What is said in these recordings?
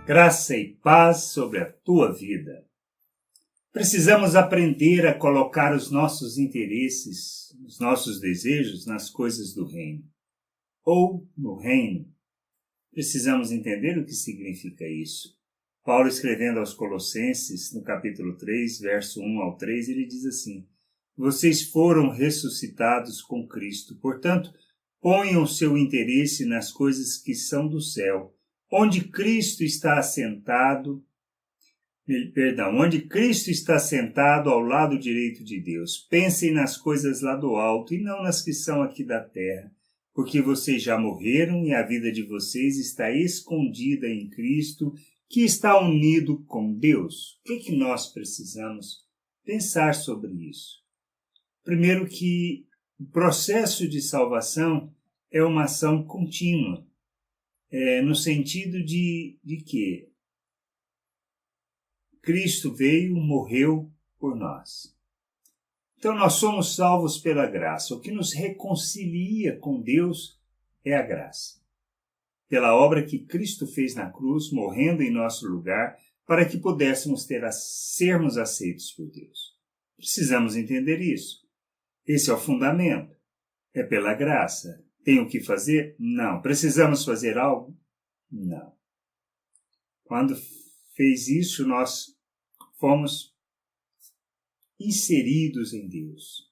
Graça e paz sobre a tua vida. Precisamos aprender a colocar os nossos interesses, os nossos desejos nas coisas do reino, ou no reino. Precisamos entender o que significa isso. Paulo, escrevendo aos Colossenses, no capítulo 3, verso 1 ao 3, ele diz assim: vocês foram ressuscitados com Cristo, portanto, ponham o seu interesse nas coisas que são do céu, onde Cristo está sentado ao lado direito de Deus. Pensem nas coisas lá do alto e não nas que são aqui da terra, porque vocês já morreram e a vida de vocês está escondida em Cristo, que está unido com Deus. O que nós precisamos pensar sobre isso? Primeiro, que o processo de salvação é uma ação contínua, no sentido de que Cristo veio, morreu por nós. Então nós somos salvos pela graça. O que nos reconcilia com Deus é a graça. Pela obra que Cristo fez na cruz, morrendo em nosso lugar, para que pudéssemos sermos aceitos por Deus. Precisamos entender isso. Esse é o fundamento. É pela graça. Tem o que fazer? Não. Precisamos fazer algo? Não. Quando fez isso, nós fomos inseridos em Deus,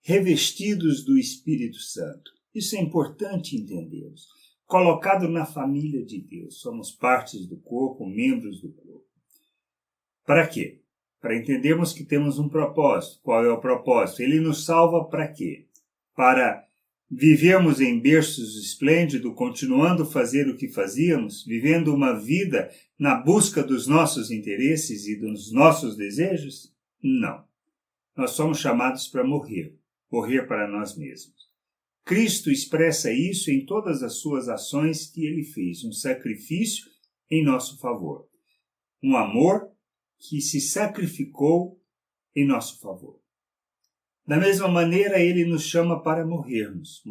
revestidos do Espírito Santo. Isso é importante entendermos. Colocado na família de Deus. Somos partes do corpo, membros do corpo. Para quê? Para entendermos que temos um propósito. Qual é o propósito? Ele nos salva para quê? Para vivermos em berços esplêndidos, continuando a fazer o que fazíamos, vivendo uma vida na busca dos nossos interesses e dos nossos desejos? Não. Nós somos chamados para morrer para nós mesmos. Cristo expressa isso em todas as suas ações que ele fez, um sacrifício em nosso favor. Um amor que se sacrificou em nosso favor. Da mesma maneira, ele nos chama para morrermos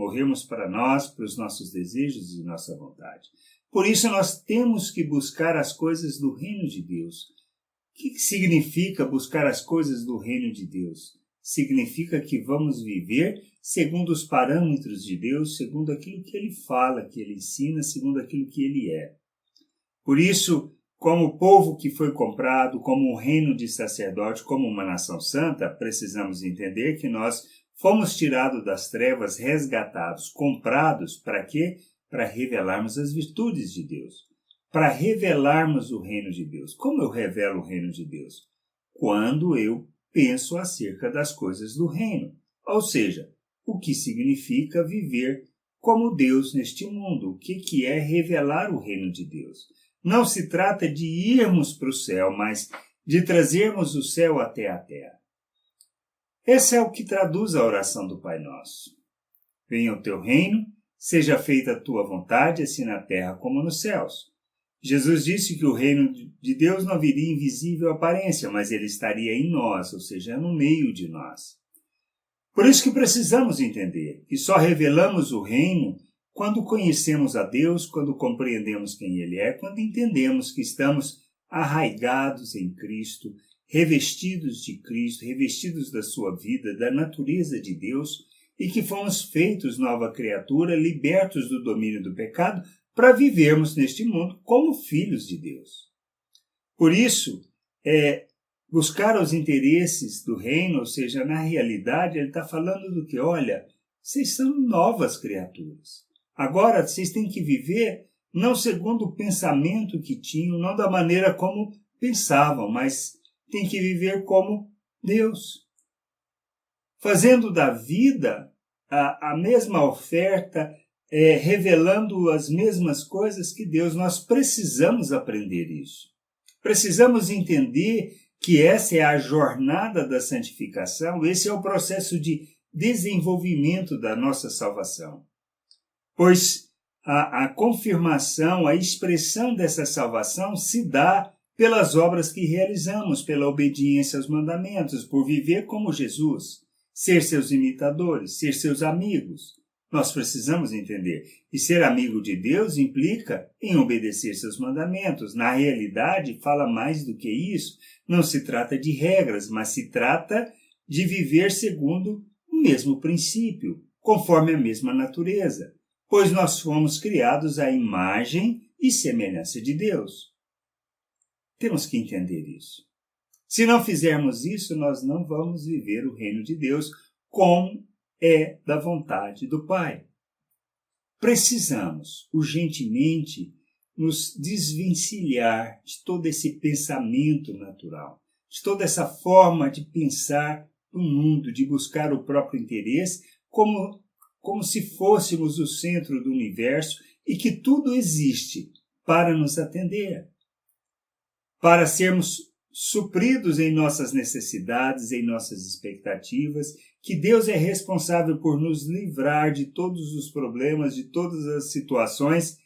para nós, para os nossos desejos e nossa vontade. Por isso, nós temos que buscar as coisas do reino de Deus. O que significa buscar as coisas do reino de Deus? Significa que vamos viver segundo os parâmetros de Deus, segundo aquilo que ele fala, que ele ensina, segundo aquilo que ele é. Por isso, como povo que foi comprado, como um reino de sacerdote, como uma nação santa, precisamos entender que nós fomos tirados das trevas, resgatados, comprados, para quê? Para revelarmos as virtudes de Deus, para revelarmos o reino de Deus. Como eu revelo o reino de Deus? Quando eu penso acerca das coisas do reino, ou seja, o que significa viver como Deus neste mundo, o que é revelar o reino de Deus. Não se trata de irmos para o céu, mas de trazermos o céu até a terra. Esse é o que traduz a oração do Pai Nosso. Venha o teu reino, seja feita a tua vontade, assim na terra como nos céus. Jesus disse que o reino de Deus não viria em visível aparência, mas ele estaria em nós, ou seja, no meio de nós. Por isso que precisamos entender que só revelamos o reino quando conhecemos a Deus, quando compreendemos quem ele é, quando entendemos que estamos arraigados em Cristo, revestidos de Cristo, revestidos da sua vida, da natureza de Deus, e que fomos feitos nova criatura, libertos do domínio do pecado, para vivermos neste mundo como filhos de Deus. Por isso, buscar os interesses do reino, ou seja, na realidade, ele está falando do que? Olha, vocês são novas criaturas. Agora, vocês têm que viver não segundo o pensamento que tinham, não da maneira como pensavam, mas têm que viver como Deus. Fazendo da vida a mesma oferta, revelando as mesmas coisas que Deus. Nós precisamos aprender isso. Precisamos entender que essa é a jornada da santificação, esse é o processo de desenvolvimento da nossa salvação. Pois a confirmação, a expressão dessa salvação se dá pelas obras que realizamos, pela obediência aos mandamentos, por viver como Jesus, ser seus imitadores, ser seus amigos. Nós precisamos entender. E ser amigo de Deus implica em obedecer seus mandamentos. Na realidade, fala mais do que isso. Não se trata de regras, mas se trata de viver segundo o mesmo princípio, conforme a mesma natureza, pois nós fomos criados à imagem e semelhança de Deus. Temos que entender isso. Se não fizermos isso, nós não vamos viver o reino de Deus como é da vontade do Pai. Precisamos, urgentemente, nos desvencilhar de todo esse pensamento natural, de toda essa forma de pensar no mundo, de buscar o próprio interesse, como se fôssemos o centro do universo e que tudo existe para nos atender, para sermos supridos em nossas necessidades, em nossas expectativas, que Deus é responsável por nos livrar de todos os problemas, de todas as situações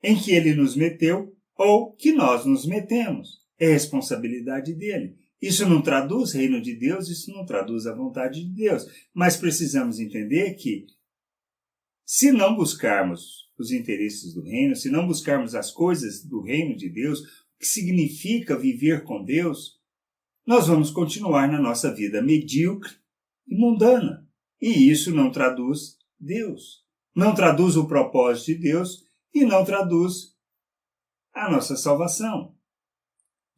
em que Ele nos meteu ou que nós nos metemos. É responsabilidade dele. Isso não traduz reino de Deus, isso não traduz a vontade de Deus. Mas precisamos entender que, se não buscarmos os interesses do reino, se não buscarmos as coisas do reino de Deus, que significa viver com Deus, nós vamos continuar na nossa vida medíocre e mundana. E isso não traduz Deus. Não traduz o propósito de Deus e não traduz a nossa salvação.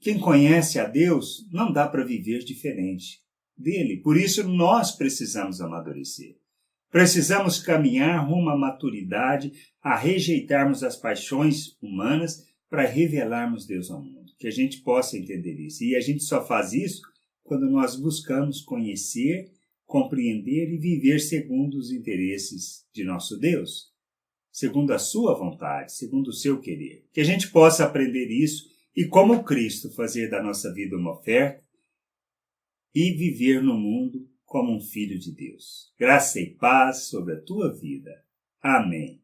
Quem conhece a Deus não dá para viver diferente dele. Por isso nós precisamos amadurecer. Precisamos caminhar rumo à maturidade, a rejeitarmos as paixões humanas para revelarmos Deus ao mundo, que a gente possa entender isso. E a gente só faz isso quando nós buscamos conhecer, compreender e viver segundo os interesses de nosso Deus, segundo a sua vontade, segundo o seu querer. Que a gente possa aprender isso e, como Cristo, fazer da nossa vida uma oferta e viver no mundo como um filho de Deus. Graça e paz sobre a tua vida. Amém.